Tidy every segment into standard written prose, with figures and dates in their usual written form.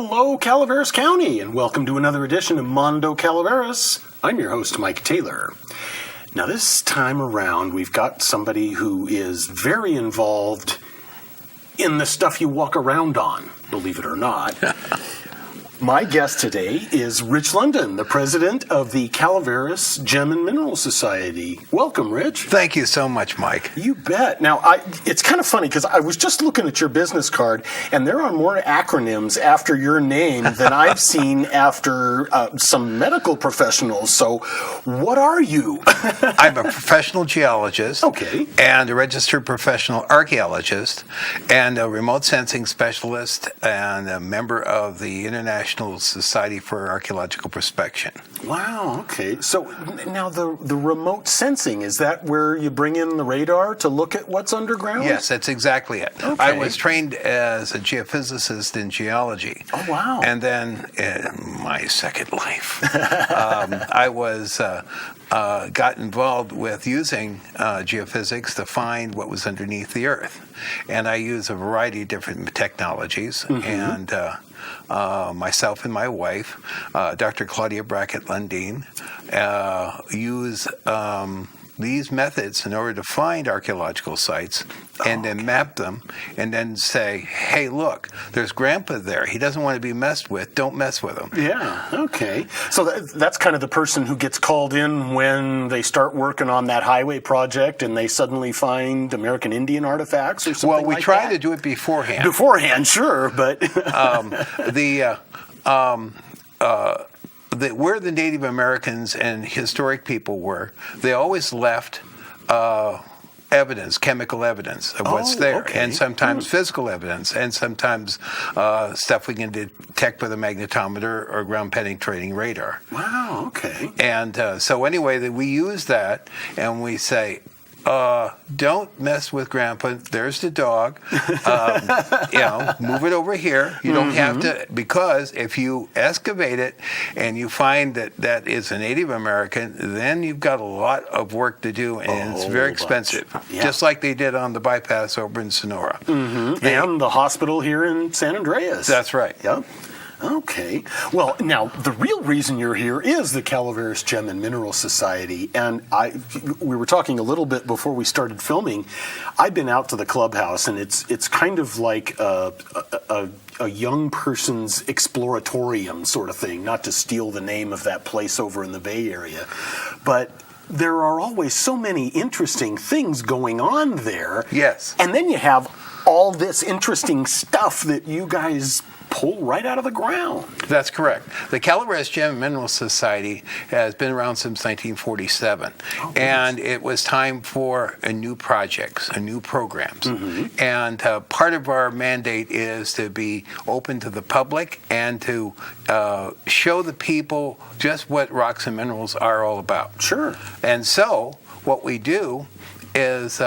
Hello, Calaveras County, and welcome to another edition of Mondo Calaveras. I'm your host, Mike Taylor. Now, this time around, we've got somebody who is very involved in the stuff you walk around on, believe it or not. My guest today is Rich Lundin, the president of the Calaveras Gem and Mineral Society. Welcome, Rich. Thank you so much, Mike. You bet. Now, it's kind of funny because I was just looking at your business card, and there are more acronyms after your name than I've seen after some medical professionals. So, what are you? I'm a professional geologist. Okay. And a registered professional archaeologist, and a remote sensing specialist, and a member of the International Society for Archaeological Prospection. Wow, okay. So now the remote sensing, is that where you bring in the radar to look at what's underground? Yes, that's exactly it. Okay. I was trained as a geophysicist in geology. Oh, wow. And then in my second life, I got involved with using geophysics to find what was underneath the earth. And I use a variety of different technologies. And myself and my wife, Dr. Claudia Brackett Lundin, use these methods in order to find archaeological sites and then map them and then say, hey, look, there's Grandpa there. He doesn't want to be messed with. Don't mess with him. Yeah, okay. So that's kind of the person who gets called in when they start working on that highway project and they suddenly find American Indian artifacts or something like that? Well, we try to do it beforehand. Beforehand, sure, but... where the Native Americans and historic people were, they always left evidence, chemical evidence of what's there, okay. and sometimes physical evidence, and sometimes stuff we can detect with a magnetometer or ground-penetrating radar. Wow, okay. And so anyway, we use that, and we say, don't mess with Grandpa. There's the dog. Move it over here. You don't have to, because if you excavate it and you find that is a Native American, then you've got a lot of work to do, and it's very expensive. Yeah. Just like they did on the bypass over in Sonora. And the hospital here in San Andreas. That's right. Yep. Okay. Well, now, the real reason you're here is the Calaveras Gem and Mineral Society. And we were talking a little bit before we started filming. I've been out to the clubhouse, and it's kind of like a young person's exploratorium sort of thing, not to steal the name of that place over in the Bay Area. But there are always so many interesting things going on there. Yes. And then you have all this interesting stuff that you guys pull right out of the ground. That's correct. The Calaveras Gem and Mineral Society has been around since 1947, and it was time for new projects, new programs. And part of our mandate is to be open to the public and to show the people just what rocks and minerals are all about. Sure. And so what we do is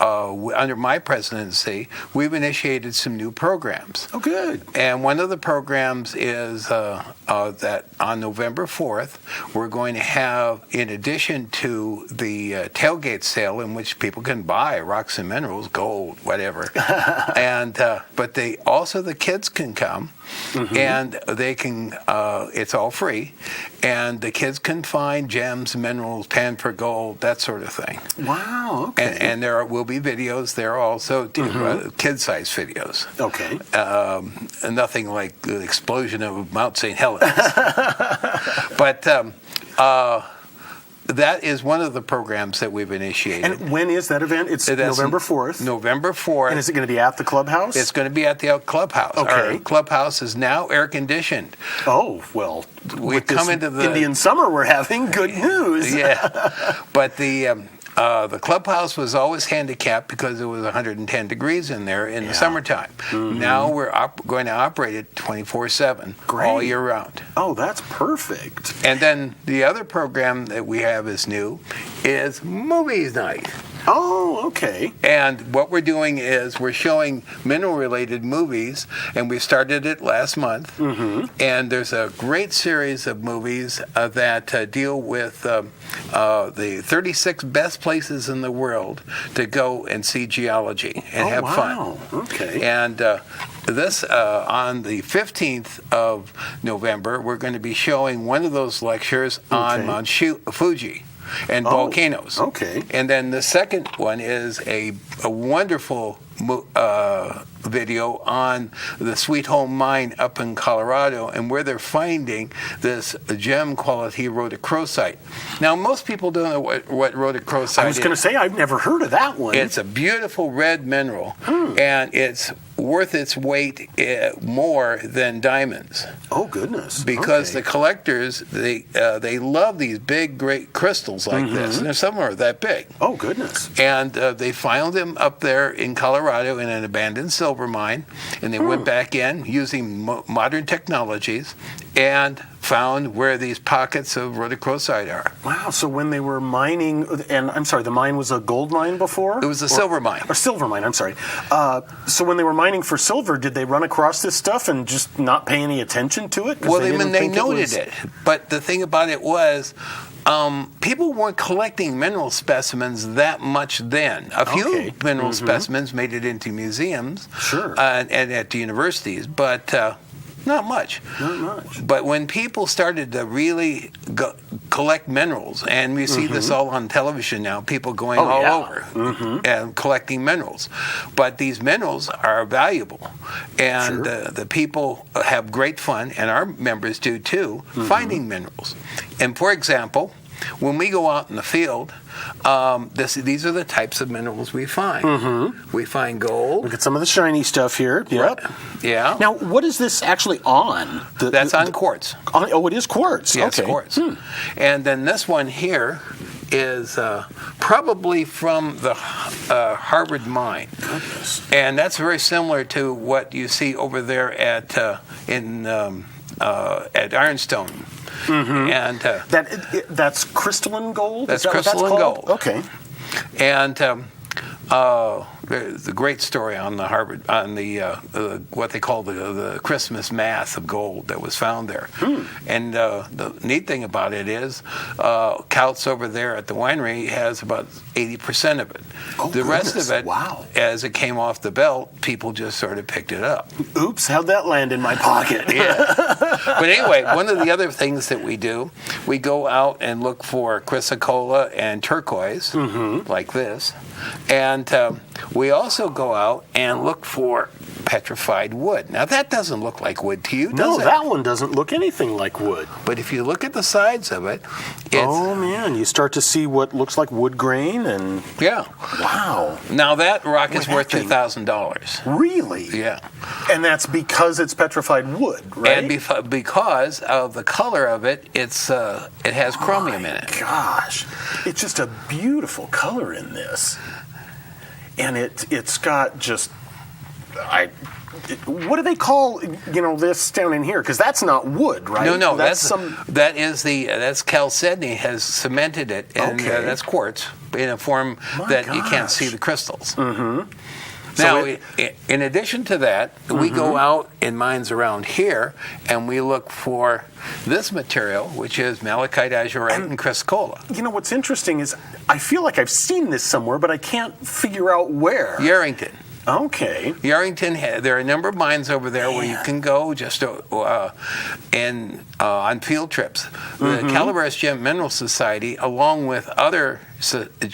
under my presidency, we've initiated some new programs. Oh, good. And one of the programs is that on November 4th, we're going to have, in addition to the tailgate sale in which people can buy rocks and minerals, gold, whatever, and but the kids can come, and they can, it's all free, and the kids can find gems, minerals, pan for gold, that sort of thing. Wow, okay. And there will be videos there also, kid-size videos. Okay. Nothing like the explosion of Mount St. Helens. But that is one of the programs that we've initiated. And when is that event? It's November 4th. November 4th. And is it going to be at the clubhouse? It's going to be at the clubhouse. Okay. Our clubhouse is now air-conditioned. Oh, well, we come into the Indian summer we're having, good news. Yeah. But the clubhouse was always handicapped because it was 110 degrees in there in the summertime. Now we're going to operate it 24/7 all year round. Oh, that's perfect. And then the other program that we have is new is Movies Night. Oh, okay. And what we're doing is we're showing mineral-related movies, and we started it last month. And there's a great series of movies that deal with the 36 best places in the world to go and see geology and have fun. Okay. And on the 15th of November, we're going to be showing one of those lectures on Mount Fuji and volcanoes. Okay. And then the second one is a wonderful video on the Sweet Home Mine up in Colorado, and where they're finding this gem quality rhodochrosite. Now, most people don't know what rhodochrosite is. I was going to say, I've never heard of that one. It's a beautiful red mineral, and it's worth its weight more than diamonds. Oh, goodness. Because the collectors, they love these big, great crystals like this, and some are that big. Oh, goodness. And they found them up there in Colorado in an abandoned silver mine, and they went back in using modern technologies and found where these pockets of rhodochrosite are. Wow, so when they were mining, and I'm sorry, the mine was a gold mine before? It was a silver mine. Or silver mine, I'm sorry. So when they were mining for silver, did they run across this stuff and just not pay any attention to it? Well, they noted it. But the thing about it was, people weren't collecting mineral specimens that much then. A few mineral specimens made it into museums and at universities, but not much. Not much. But when people started to really collect minerals, and we see this all on television now, people going all over and collecting minerals. But these minerals are valuable, and the people have great fun, and our members do too, finding minerals. And for example, when we go out in the field, these are the types of minerals we find. We find gold. Look at some of the shiny stuff here. Yep. Yeah. Now, what is this actually on? That's on quartz. It is quartz. Yes, quartz. And then this one here is probably from the Harvard mine. Goodness. And that's very similar to what you see over there at Ironstone. And that's crystalline gold? That's crystalline gold. Okay. And there's a great story on the Harvard, on the what they call the Christmas mass of gold that was found there. And the neat thing about it is, Couts over there at the winery has about 80% of it. The rest of it, as it came off the belt, people just sort of picked it up. Oops, how'd that land in my pocket? But anyway, one of the other things that we do, we go out and look for chrysocolla and turquoise, like this. And we also go out and look for petrified wood. Now, that doesn't look like wood to you, does it? No, that one doesn't look anything like wood. But if you look at the sides of it, oh, man, you start to see what looks like wood grain and... Yeah. Wow. Now, that rock is worth $2,000. Really? Yeah. And that's because it's petrified wood, right? And because of the color of it, it has chromium in it. Gosh. It's just a beautiful color in this. And it's got just... what do they call this down in here? Because that's not wood, right? No, that's chalcedony has cemented it, and that's quartz in a form you can't see the crystals. Now, in addition to that, we go out in mines around here, and we look for this material, which is malachite, azurite, and chrysocolla. You know, what's interesting is I feel like I've seen this somewhere, but I can't figure out where. Yarrington. Okay. Yarrington, there are a number of mines over there where you can go just on field trips. The Calaveras Gem Mineral Society, along with other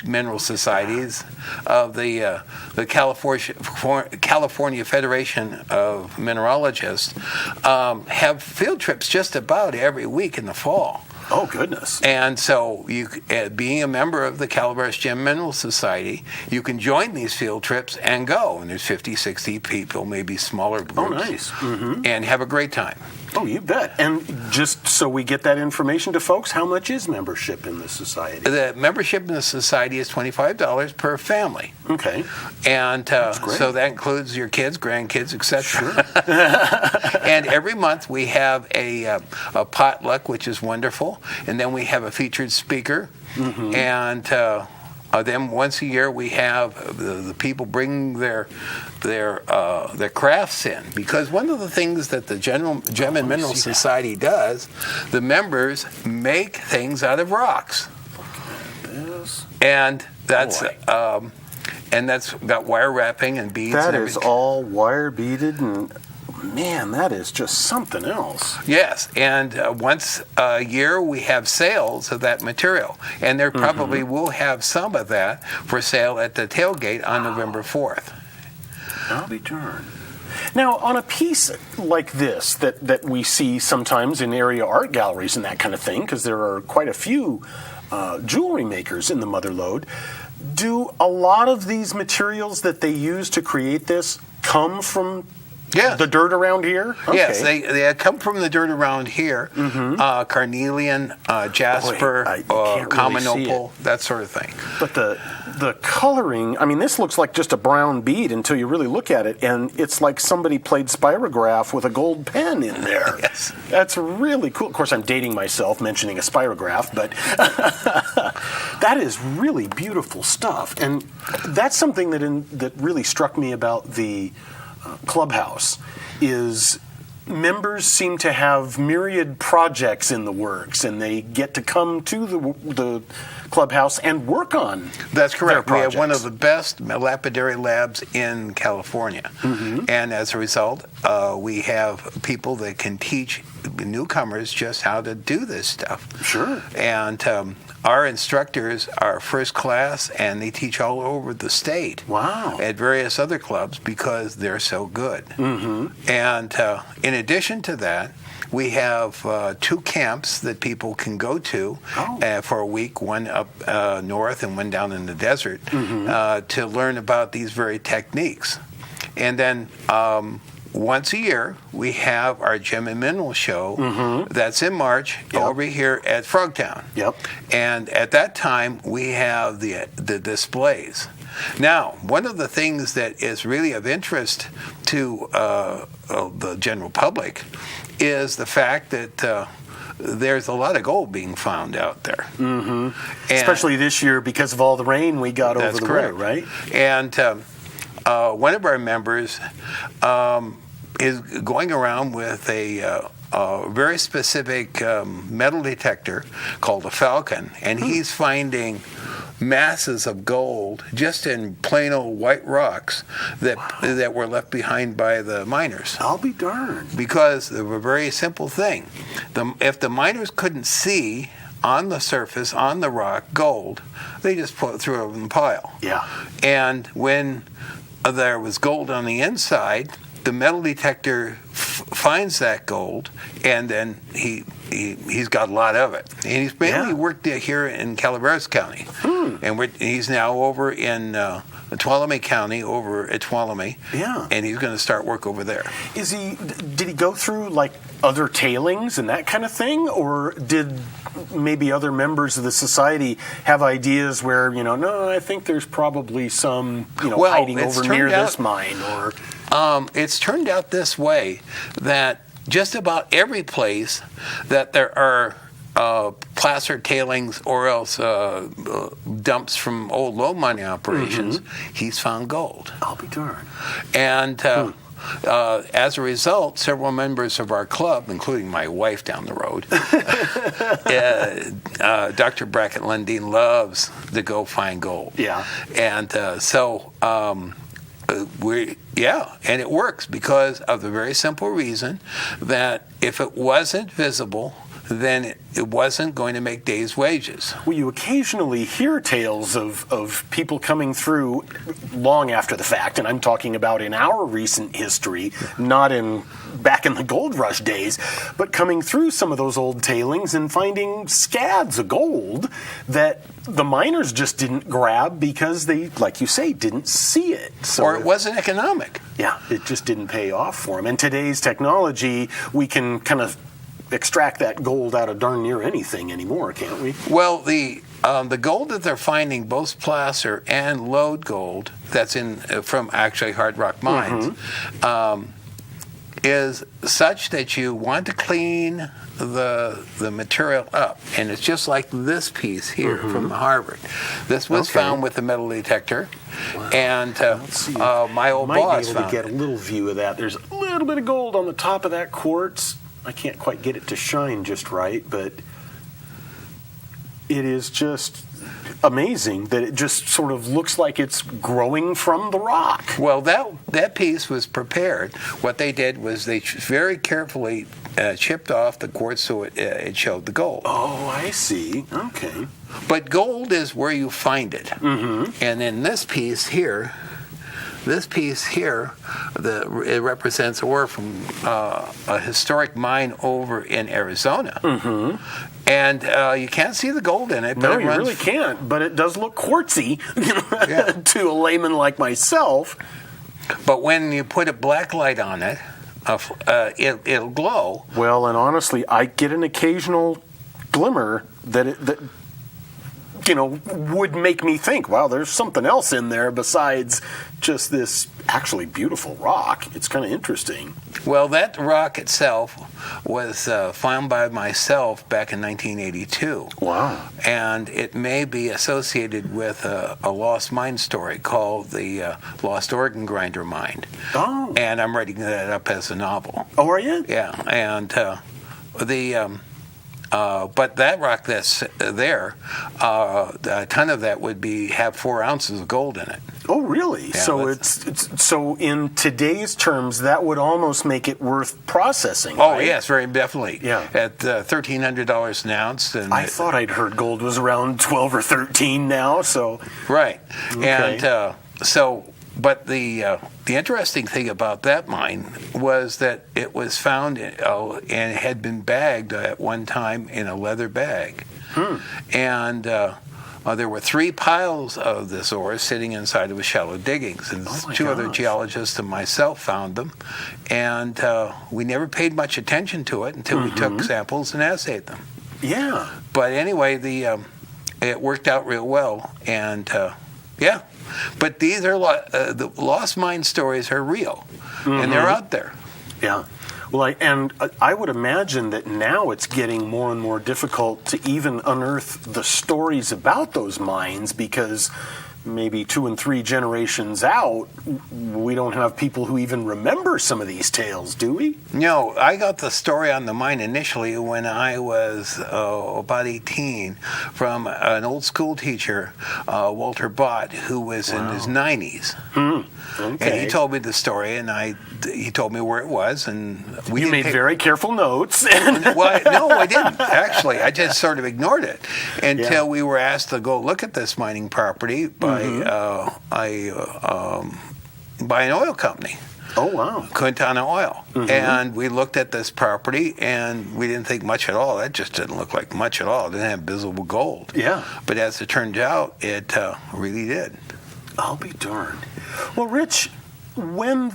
mineral societies of the California Federation of Mineralogists, have field trips just about every week in the fall. Oh, goodness. And so, being a member of the Calaveras Gem Mineral Society, you can join these field trips and go. And there's 50, 60 people, maybe smaller groups. Oh, nice. And have a great time. Oh, you bet. And just so we get that information to folks, how much is membership in the society? The membership in the society is $25 per family. Okay. And so that includes your kids, grandkids, etc. Sure. And every month we have a potluck, which is wonderful. And then we have a featured speaker. And then once a year we have the people bring their crafts in, because one of the things that the Gem and Mineral Society does, the members make things out of rocks. And that's got wire wrapping and beads. That and is all wire beaded and man, that is just something else. Yes, and once a year we have sales of that material, and there probably will have some of that for sale at the tailgate on November 4th. I'll be darned. Now, on a piece like this that we see sometimes in area art galleries and that kind of thing, because there are quite a few jewelry makers in the Mother Lode, do a lot of these materials that they use to create this come from the dirt around here? Okay. Yes, they come from the dirt around here. Carnelian, jasper, common opal, that sort of thing. But the coloring, I mean, this looks like just a brown bead until you really look at it, and it's like somebody played spirograph with a gold pen in there. Yes. That's really cool. Of course, I'm dating myself mentioning a spirograph, but that is really beautiful stuff. And that's something that really struck me about the clubhouse is members seem to have myriad projects in the works, and they get to come to the clubhouse and work on. That's correct. Their we have one projects. of the best lapidary labs in California, and as a result, we have people that can teach newcomers just how to do this stuff. Sure. And our instructors are first class, and they teach all over the state. Wow. At various other clubs because they're so good. And in addition to that, we have 2 camps that people can go to for a week, one up north and one down in the desert, to learn about these very techniques. And then once a year, we have our Gem and Mineral Show. That's in March over here at Frogtown. Yep. And at that time, we have the displays. Now, one of the things that is really of interest to the general public is the fact that there's a lot of gold being found out there. Especially this year because of all the rain we got over the winter, right? And one of our members is going around with a very specific metal detector called a Falcon, and he's finding masses of gold just in plain old white rocks that were left behind by the miners. I'll be darned. Because of a very simple thing. If the miners couldn't see on the surface, on the rock, gold, they just threw it in the pile. Yeah. And when there was gold on the inside, the metal detector finds that gold, and then he's got a lot of it. And he's mainly worked here in Calaveras County, and he's now over in Tuolumne County, over at Tuolumne, and he's going to start work over there. Did he go through like other tailings and that kind of thing, or did maybe other members of the society have ideas where no, I think there's probably some hiding over near this mine, or it's turned out this way that just about every place that there are placer tailings or else dumps from old low mining operations, he's found gold. I'll be darned. And as a result, several members of our club, including my wife down the road, Dr. Brackett Lundin, loves to go find gold. Yeah. And and it works because of the very simple reason that if it wasn't visible, then it wasn't going to make days' wages. Well, you occasionally hear tales of people coming through long after the fact, and I'm talking about in our recent history, not back in the gold rush days, but coming through some of those old tailings and finding scads of gold that the miners just didn't grab because they, like you say, didn't see it. Or it wasn't economic. Yeah, it just didn't pay off for them. And today's technology, we can kind of extract that gold out of darn near anything anymore, can't we? Well, the gold that they're finding, both placer and lode gold, that's from actually hard rock mines, is such that you want to clean the material up, and it's just like this piece here from Harvard. This was found with the metal detector, and my old boss found might be able to get a little view of that. There's a little bit of gold on the top of that quartz. I can't quite get it to shine just right, but it is just amazing that it just sort of looks like it's growing from the rock. Well, that piece was prepared. What they did was they very carefully chipped off the quartz so it showed the gold. Oh, I see. Okay. But gold is where you find it. Mm-hmm. And in this piece here, it represents ore from a historic mine over in Arizona. Mm-hmm. And you can't see the gold in it. But No, you really can't. But it does look quartzy to a layman like myself. But when you put a black light on it, it'll glow. Well, and honestly, I get an occasional glimmer that would make me think, wow, there's something else in there besides just this actually beautiful rock. It's kind of interesting. Well, that rock itself was found by myself back in 1982. Wow. And it may be associated with a lost mine story called the Lost Organ Grinder Mine. Oh. And I'm writing that up as a novel. Oh, are you? Yeah. And but that rock that's there, a ton of that would have 4 ounces of gold in it. Oh, really? Yeah, so it's so in today's terms, that would almost make it worth processing. Oh, right? yes, very definitely. Yeah. At $1,300 an ounce. And I thought I'd heard gold was around 12 or 13 now. So right. Okay. And but the interesting thing about that mine was that it was found and had been bagged at one time in a leather bag. And there were 3 piles of this ore sitting inside of a shallow diggings, and two other geologists and myself found them. And we never paid much attention to it until we took samples and assayed them. Yeah. But anyway, it worked out real well, and yeah. But these are the lost mine stories are real, and they're out there. Yeah. Well, I would imagine that now it's getting more and more difficult to even unearth the stories about those mines because maybe 2 and 3 generations out, we don't have people who even remember some of these tales, do we? No, I got the story on the mine initially when I was about 18 from an old school teacher, Walter Bott, who was in his 90s. Okay. And he told me the story, and he told me where it was, and You made very careful notes. Well, no, I didn't. Actually, I just sort of ignored it until we were asked to go look at this mining property by an oil company. Oh, wow. Quintana Oil. And we looked at this property, and we didn't think much at all. That just didn't look like much at all. It didn't have visible gold. Yeah. But as it turned out, it really did. I'll be darned. Well, Rich, when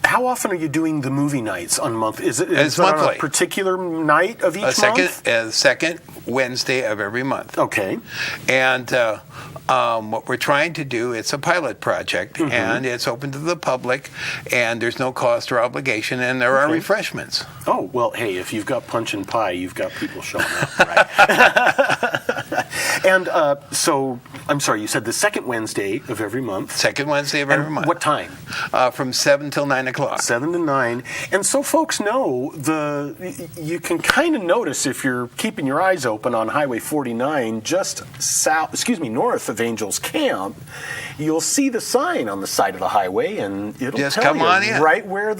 how often are you doing the movie nights on month? Is it monthly. On a particular night of each month? Second Wednesday of every month. Okay. And what we're trying to do, it's a pilot project, and it's open to the public, and there's no cost or obligation, and there are refreshments. Oh, well, hey, if you've got punch and pie, you've got people showing up, right? And so, I'm sorry, you said the second Wednesday of every month. Second Wednesday of every month. What time? From 7 till 9 o'clock. 7 to 9. And so folks know, you can kind of notice if you're keeping your eyes open on Highway 49, just north of Angels Camp, you'll see the sign on the side of the highway, and it'll just tell come you on in. right where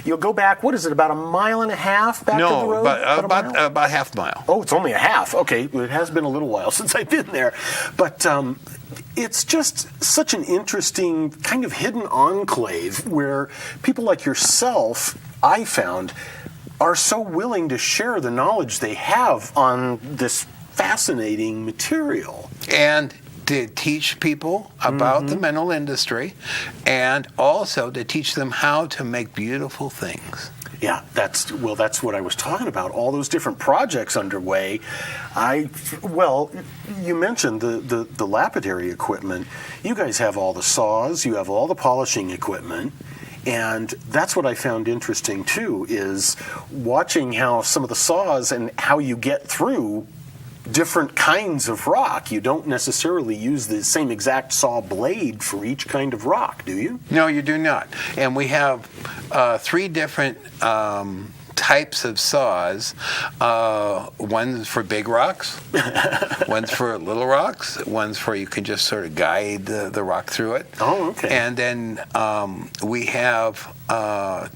you'll go back. What is it, about a mile and a half back to the road? No, about half a mile. Oh, it's only a half. Okay, well, it has been a little while since I've been there. But it's just such an interesting kind of hidden enclave where people like yourself, I found, are so willing to share the knowledge they have on this fascinating material. And to teach people about the mineral industry, and also to teach them how to make beautiful things. Yeah, that's what I was talking about. All those different projects underway. You mentioned the lapidary equipment. You guys have all the saws. You have all the polishing equipment. And that's what I found interesting, too, is watching how some of the saws and how you get through different kinds of rock. You don't necessarily use the same exact saw blade for each kind of rock, do you? No, you do not. And we have 3 different types of saws. One's for big rocks, one's for little rocks, one's for you can just sort of guide the rock through it. Oh, okay. And then we have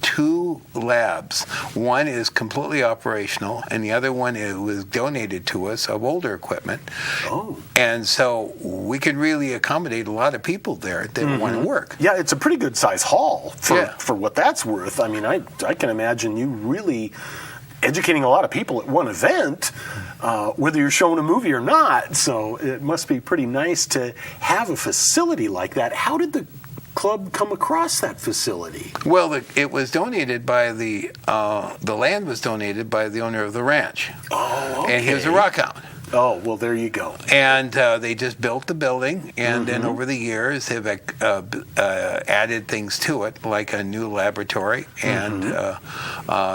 2 labs. One is completely operational, and the other one was donated to us of older equipment. Oh. And so we can really accommodate a lot of people there that want to work. Yeah, it's a pretty good size hall Yeah. for what that's worth. I mean, I can imagine you really educating a lot of people at one event, whether you're showing a movie or not. So it must be pretty nice to have a facility like that. How did the club come across that facility? Well, it was donated by the land was donated by the owner of the ranch. Oh, okay. And he was a rock hound. Oh, well, there you go. And they just built the building, and then over the years they've added things to it, like a new laboratory, and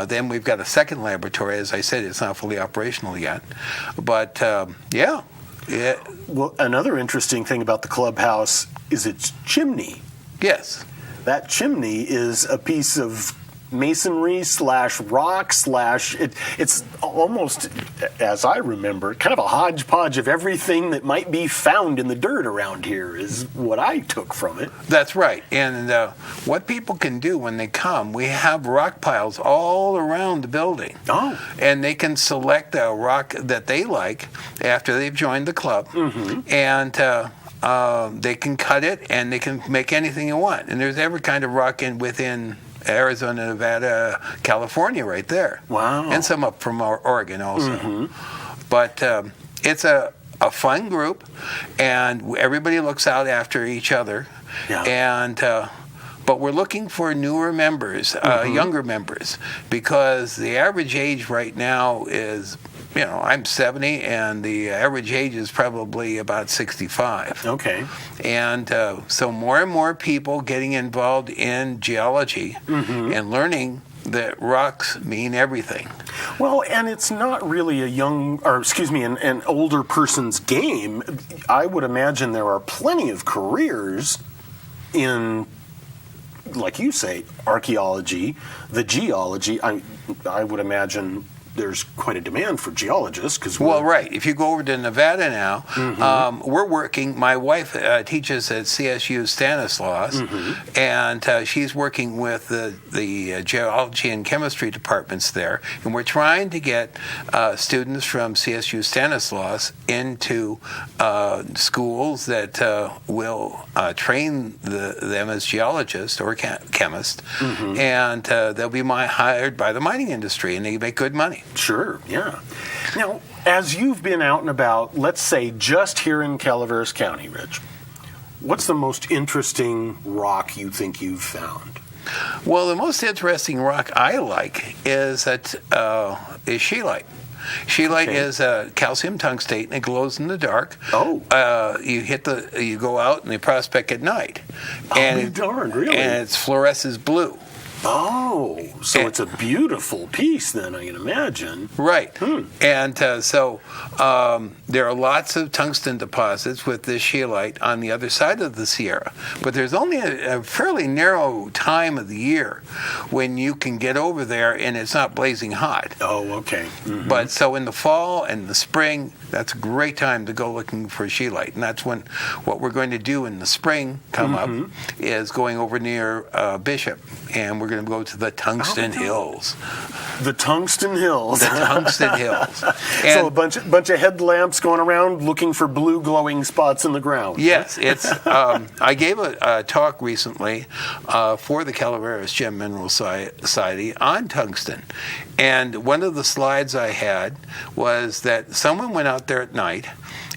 then we've got a second laboratory. As I said, it's not fully operational yet, but yeah. Well, another interesting thing about the clubhouse is its chimney. Yes. That chimney is a piece of masonry / rock / it's almost, as I remember, kind of a hodgepodge of everything that might be found in the dirt around here is what I took from it. That's right. And what people can do when they come, we have rock piles all around the building. Oh. And they can select a rock that they like after they've joined the club. And they can cut it, and they can make anything you want. And there's every kind of rock within Arizona, Nevada, California right there. Wow. And some up from Oregon also. But it's a fun group, and everybody looks out after each other. Yeah. And but we're looking for newer members, younger members, because the average age right now is, I'm 70, and the average age is probably about 65. Okay. And so more and more people getting involved in geology and learning that rocks mean everything. Well, and it's not really an older person's game. I would imagine there are plenty of careers in, like you say, archaeology, the geology. I would imagine there's quite a demand for geologists because right. If you go over to Nevada now, we're working. My wife teaches at CSU Stanislaus, and she's working with the geology and chemistry departments there, and we're trying to get students from CSU Stanislaus into schools that will train them as geologists or chemists, and they'll be hired by the mining industry, and they make good money. Sure, yeah. Now, as you've been out and about, let's say just here in Calaveras County, Rich, what's the most interesting rock you think you've found? Well, the most interesting rock I like is scheelite. Scheelite is a calcium tungstate, and it glows in the dark. Oh. You go out and they prospect at night. And darn, really? And it fluoresces blue. Oh, so it's a beautiful piece then, I can imagine. Right. And so there are lots of tungsten deposits with this scheelite on the other side of the Sierra. But there's only a fairly narrow time of the year when you can get over there and it's not blazing hot. Oh, okay. But so in the fall and the spring, that's a great time to go looking for scheelite. And that's what we're going to do in the spring come up is going over near Bishop. And we're going to go to the Tungsten Hills. The Tungsten Hills. The Tungsten Hills. So a bunch of headlamps going around looking for blue glowing spots in the ground. Yes, it's. I gave a talk recently for the Calaveras Gem Mineral Society on tungsten, and one of the slides I had was that someone went out there at night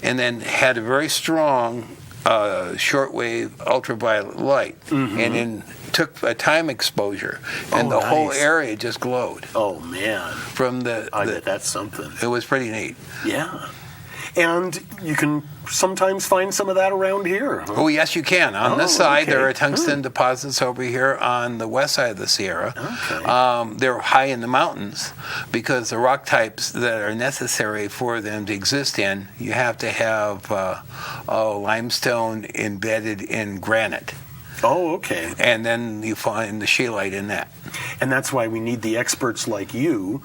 and then had a very strong shortwave ultraviolet light, and then took a time exposure, and the whole area just glowed. Oh man! I bet that's something. It was pretty neat. Yeah, and you can sometimes find some of that around here. Huh? Oh yes, you can. On this side, there are tungsten deposits over here on the west side of the Sierra. Okay. They're high in the mountains because the rock types that are necessary for them to exist in, you have to have limestone embedded in granite. Oh, okay. And then you find the scheelite in that. And that's why we need the experts like you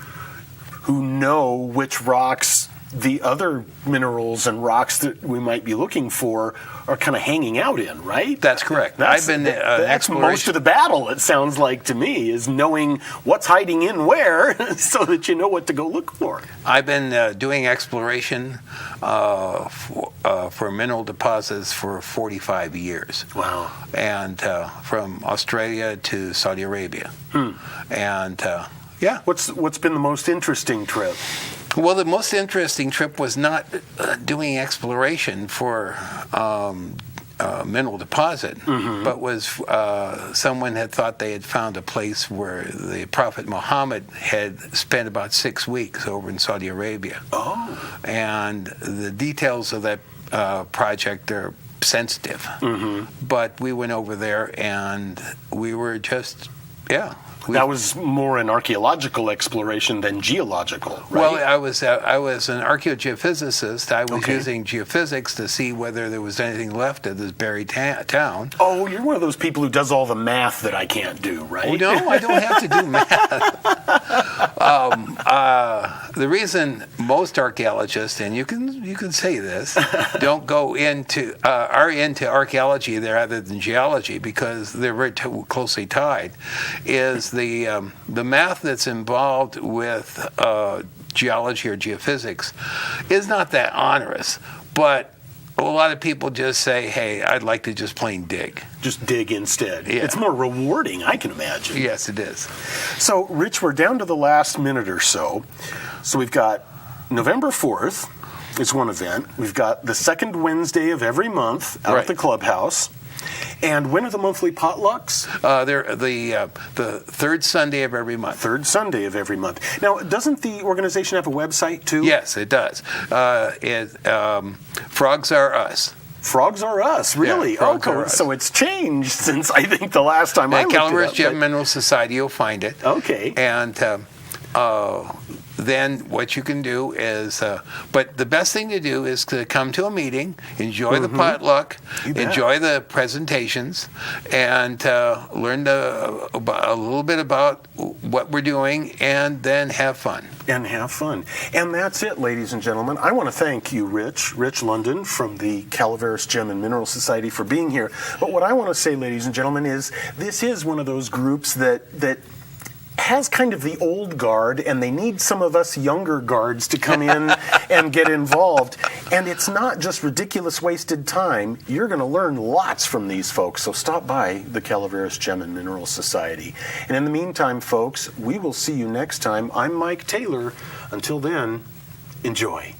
who know which rocks the other minerals and rocks that we might be looking for are kind of hanging out in, right? That's correct. That's most of the battle, it sounds like to me, is knowing what's hiding in where so that you know what to go look for. I've been doing exploration for mineral deposits for 45 years. Wow. And from Australia to Saudi Arabia. And yeah. What's been the most interesting trip? Well, the most interesting trip was not doing exploration for mineral deposit, but was someone had thought they had found a place where the Prophet Muhammad had spent about 6 weeks over in Saudi Arabia. Oh. And the details of that project are sensitive. But we went over there and we were just, that was more an archaeological exploration than geological, right? Well, I was an archaeogeophysicist. I was using geophysics to see whether there was anything left of this buried town. Oh, you're one of those people who does all the math that I can't do, right? Oh, no, I don't have to do math. The reason most archaeologists, and you can say this, don't go into are into archaeology rather than geology because they're very closely tied, is the math that's involved with geology or geophysics is not that onerous, but a lot of people just say, hey, I'd like to just plain dig. Just dig instead. Yeah. It's more rewarding, I can imagine. Yes, it is. So, Rich, we're down to the last minute or so. So we've got November 4th is one event. We've got the second Wednesday of every month out at the clubhouse. And when are the monthly potlucks? They're the third Sunday of every month. Third Sunday of every month. Now, doesn't the organization have a website, too? Yes, it does. Frogs Are Us. Frogs Are Us, really? Yeah, Frogs Are Us. So it's changed since I think the last time I looked it up. Calaveras Gem and Mineral Society, you'll find it. Okay. And then what you can do is, but the best thing to do is to come to a meeting, enjoy the potluck, enjoy the presentations, and learn a little bit about what we're doing, and then have fun. And have fun. And that's it, ladies and gentlemen. I want to thank you, Rich Lundin from the Calaveras Gem and Mineral Society for being here. But what I want to say, ladies and gentlemen, is this is one of those groups that has kind of the old guard, and they need some of us younger guards to come in and get involved. And it's not just ridiculous wasted time. You're going to learn lots from these folks. So stop by the Calaveras Gem and Mineral Society. And in the meantime, folks, we will see you next time. I'm Mike Taylor. Until then, enjoy.